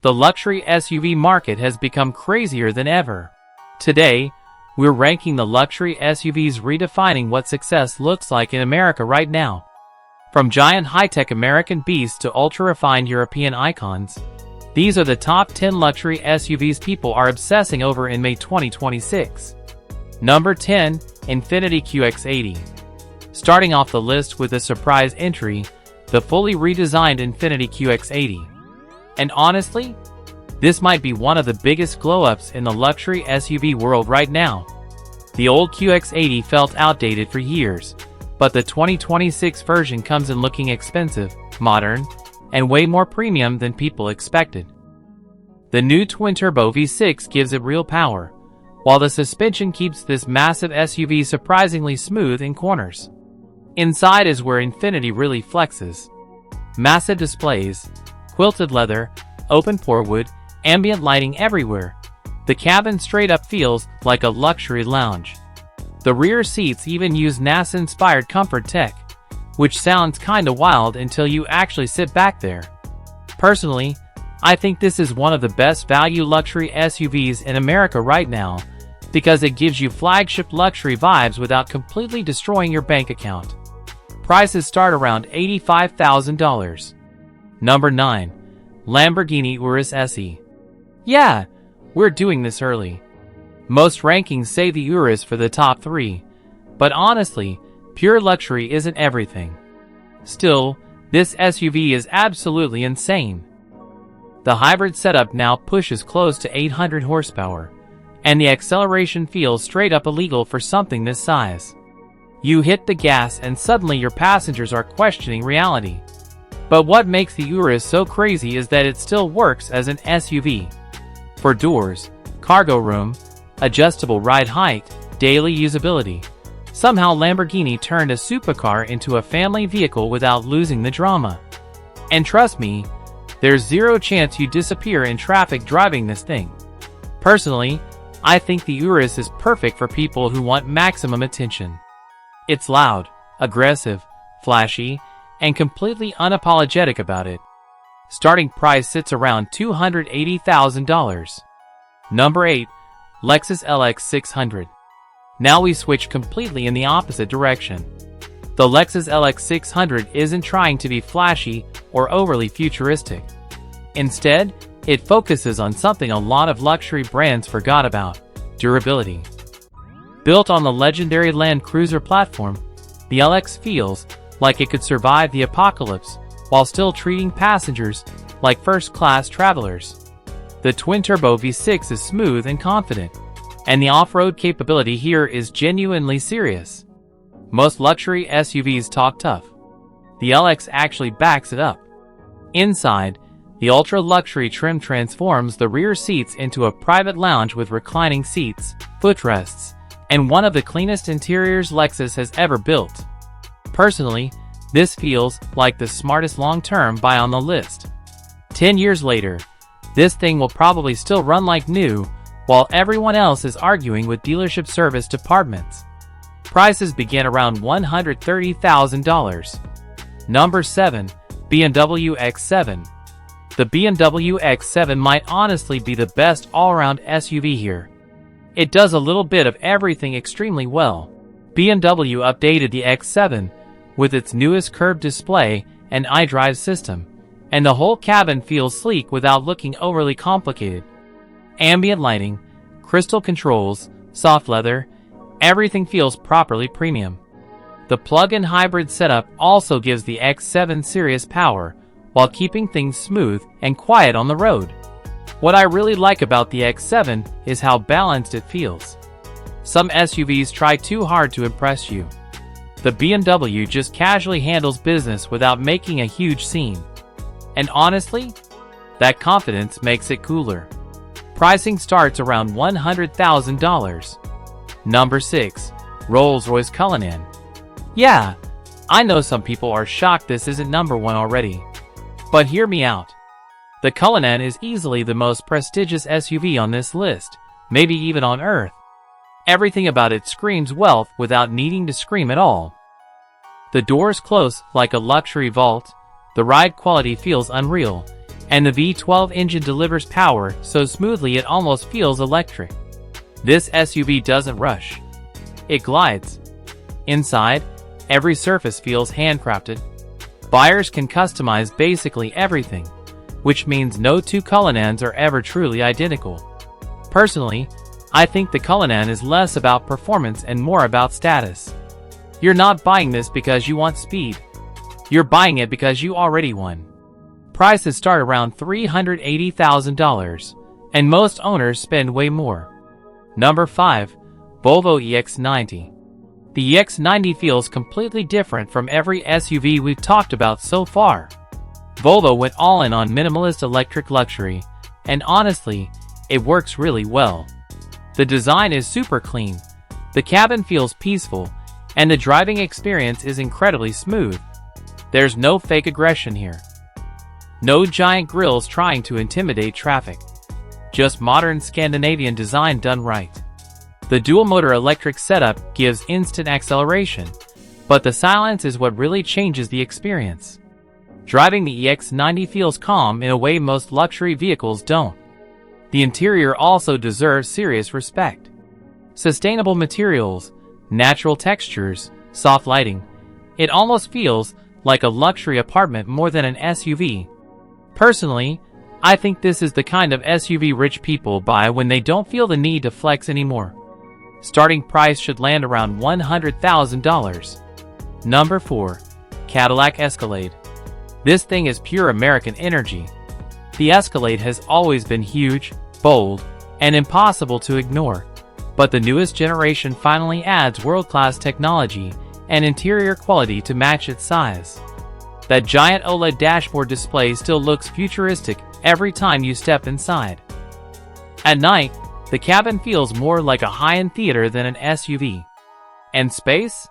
The luxury SUV market has become crazier than ever. Today, we're ranking the luxury SUVs, redefining what success looks like in America right now. From giant high-tech American beasts to ultra-refined European icons, these are the top 10 luxury SUVs people are obsessing over in May 2026. Number 10. Infiniti QX80. Starting off the list with a surprise entry, the fully redesigned Infiniti QX80. And honestly, this might be one of the biggest glow-ups in the luxury SUV world right now. The old QX80 felt outdated for years, but the 2026 version comes in looking expensive, modern, and way more premium than people expected. The new twin-turbo V6 gives it real power, while the suspension keeps this massive SUV surprisingly smooth in corners. Inside is where Infiniti really flexes. Massive displays, quilted leather, open pore wood, ambient lighting everywhere. The cabin straight up feels like a luxury lounge. The rear seats even use NASA-inspired comfort tech, which sounds kinda wild until you actually sit back there. Personally, I think this is one of the best value luxury SUVs in America right now, because it gives you flagship luxury vibes without completely destroying your bank account. Prices start around $85,000. Number 9. Lamborghini Urus SE. Yeah, we're doing this early. Most rankings say the Urus for the top 3, but honestly, pure luxury isn't everything. Still, this SUV is absolutely insane. The hybrid setup now pushes close to 800 horsepower, and the acceleration feels straight up illegal for something this size. You hit the gas and suddenly your passengers are questioning reality. But what makes the Urus so crazy is that it still works as an SUV. For doors, cargo room, adjustable ride height, daily usability. Somehow Lamborghini turned a supercar into a family vehicle without losing the drama. And trust me, there's zero chance you disappear in traffic driving this thing. Personally, I think the Urus is perfect for people who want maximum attention. It's loud, aggressive, flashy, and completely unapologetic about it. Starting price sits around $280,000. Number 8. Lexus LX 600. Now we switch completely in the opposite direction. The Lexus LX 600 isn't trying to be flashy or overly futuristic. Instead, it focuses on something a lot of luxury brands forgot about: durability. Built on the legendary Land Cruiser platform, the LX feels like it could survive the apocalypse while still treating passengers like first-class travelers. The twin-turbo V6 is smooth and confident, and the off-road capability here is genuinely serious. Most luxury SUVs talk tough. The LX actually backs it up. Inside, the ultra-luxury trim transforms the rear seats into a private lounge with reclining seats, footrests, and one of the cleanest interiors Lexus has ever built. Personally, this feels like the smartest long-term buy on the list. 10 years later, this thing will probably still run like new, while everyone else is arguing with dealership service departments. Prices begin around $130,000. Number 7. BMW X7. The BMW X7 might honestly be the best all-around SUV here. It does a little bit of everything extremely well. BMW updated the X7 with its newest curved display and iDrive system, and the whole cabin feels sleek without looking overly complicated. Ambient lighting, crystal controls, soft leather, everything feels properly premium. The plug-in hybrid setup also gives the X7 serious power while keeping things smooth and quiet on the road. What I really like about the X7 is how balanced it feels. Some SUVs try too hard to impress you. The BMW just casually handles business without making a huge scene. And honestly, that confidence makes it cooler. Pricing starts around $100,000. Number 6. Rolls-Royce Cullinan. Yeah, I know some people are shocked this isn't number 1 already. But hear me out. The Cullinan is easily the most prestigious SUV on this list, maybe even on Earth. Everything about it screams wealth without needing to scream at all. The doors close like a luxury vault, the ride quality feels unreal, and the V12 engine delivers power so smoothly it almost feels electric. This SUV doesn't rush. It glides. Inside, every surface feels handcrafted. Buyers can customize basically everything, which means no two Culinans are ever truly identical. Personally, I think the Cullinan is less about performance and more about status. You're not buying this because you want speed. You're buying it because you already won. Prices start around $380,000, and most owners spend way more. Number 5. Volvo EX90. The EX90 feels completely different from every SUV we've talked about so far. Volvo went all in on minimalist electric luxury, and honestly, it works really well. The design is super clean, the cabin feels peaceful, and the driving experience is incredibly smooth. There's no fake aggression here. No giant grills trying to intimidate traffic. Just modern Scandinavian design done right. The dual-motor electric setup gives instant acceleration, but the silence is what really changes the experience. Driving the EX90 feels calm in a way most luxury vehicles don't. The interior also deserves serious respect. Sustainable materials, natural textures, soft lighting. It almost feels like a luxury apartment more than an SUV. Personally, I think this is the kind of SUV rich people buy when they don't feel the need to flex anymore. Starting price should land around $100,000. Number 4. Cadillac Escalade. This thing is pure American energy. The Escalade has always been huge, bold, and impossible to ignore, but the newest generation finally adds world-class technology and interior quality to match its size. That giant OLED dashboard display still looks futuristic every time you step inside. At night, the cabin feels more like a high-end theater than an SUV. And space?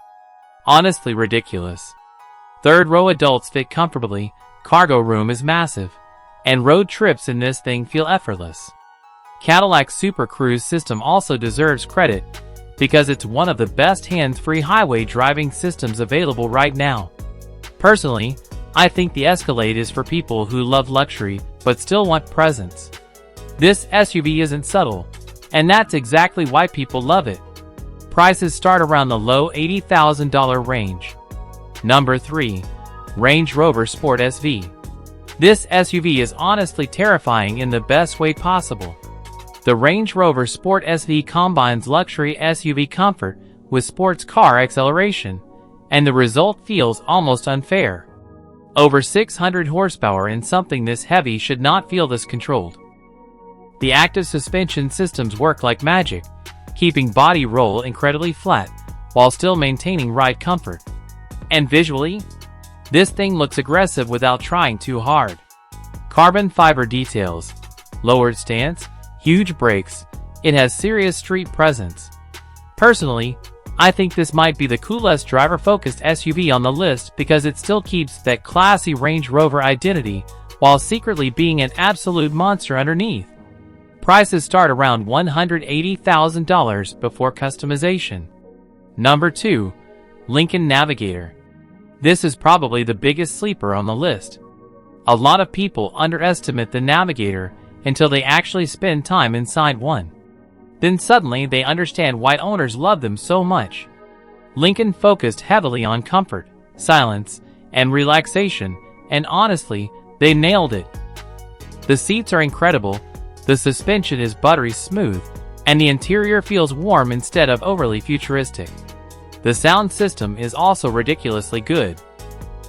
Honestly ridiculous. Third-row adults fit comfortably, cargo room is massive, and road trips in this thing feel effortless. Cadillac's Super Cruise system also deserves credit because it's one of the best hands-free highway driving systems available right now. Personally, I think the Escalade is for people who love luxury but still want presence. This SUV isn't subtle, and that's exactly why people love it. Prices start around the low $80,000 range. Number 3. Range Rover Sport SV. This SUV is honestly terrifying in the best way possible. The Range Rover Sport SV combines luxury SUV comfort with sports car acceleration, and the result feels almost unfair. Over 600 horsepower in something this heavy should not feel this controlled. The active suspension systems work like magic, keeping body roll incredibly flat while still maintaining ride comfort. And visually, this thing looks aggressive without trying too hard. Carbon fiber details, lowered stance, huge brakes, it has serious street presence. Personally, I think this might be the coolest driver-focused SUV on the list because it still keeps that classy Range Rover identity while secretly being an absolute monster underneath. Prices start around $180,000 before customization. Number 2. Lincoln Navigator. This is probably the biggest sleeper on the list. A lot of people underestimate the Navigator until they actually spend time inside one. Then suddenly they understand why owners love them so much. Lincoln focused heavily on comfort, silence, and relaxation, and honestly, they nailed it. The seats are incredible, the suspension is buttery smooth, and the interior feels warm instead of overly futuristic. The sound system is also ridiculously good.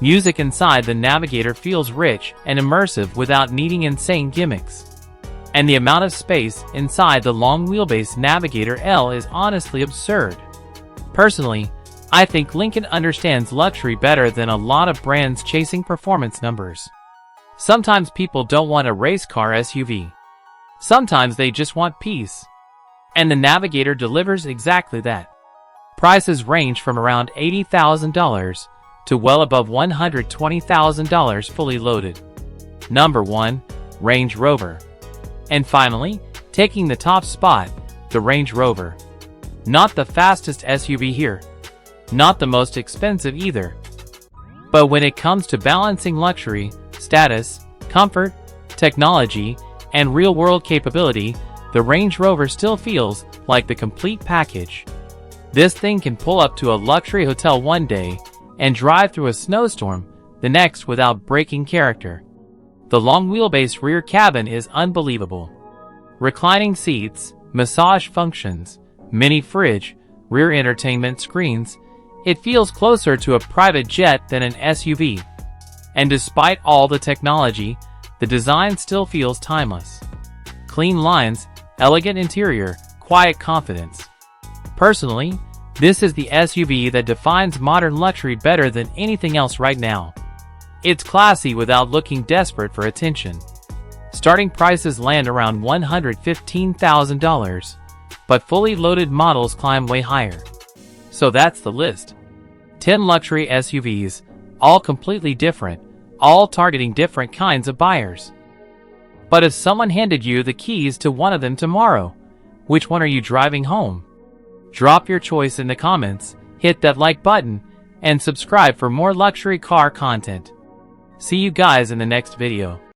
Music inside the Navigator feels rich and immersive without needing insane gimmicks. And the amount of space inside the long wheelbase Navigator L is honestly absurd. Personally, I think Lincoln understands luxury better than a lot of brands chasing performance numbers. Sometimes people don't want a race car SUV. Sometimes they just want peace. And the Navigator delivers exactly that. Prices range from around $80,000 to well above $120,000 fully loaded. Number 1. Range Rover. And finally, taking the top spot, the Range Rover. Not the fastest SUV here. Not the most expensive either. But when it comes to balancing luxury, status, comfort, technology, and real-world capability, the Range Rover still feels like the complete package. This thing can pull up to a luxury hotel one day and drive through a snowstorm the next without breaking character. The long wheelbase rear cabin is unbelievable. Reclining seats, massage functions, mini fridge, rear entertainment screens. It feels closer to a private jet than an SUV. And despite all the technology, the design still feels timeless. Clean lines, elegant interior, quiet confidence. Personally, this is the SUV that defines modern luxury better than anything else right now. It's classy without looking desperate for attention. Starting prices land around $115,000, but fully loaded models climb way higher. So that's the list. 10 luxury SUVs, all completely different, all targeting different kinds of buyers. But if someone handed you the keys to one of them tomorrow, which one are you driving home? Drop your choice in the comments, hit that like button, and subscribe for more luxury car content. See you guys in the next video.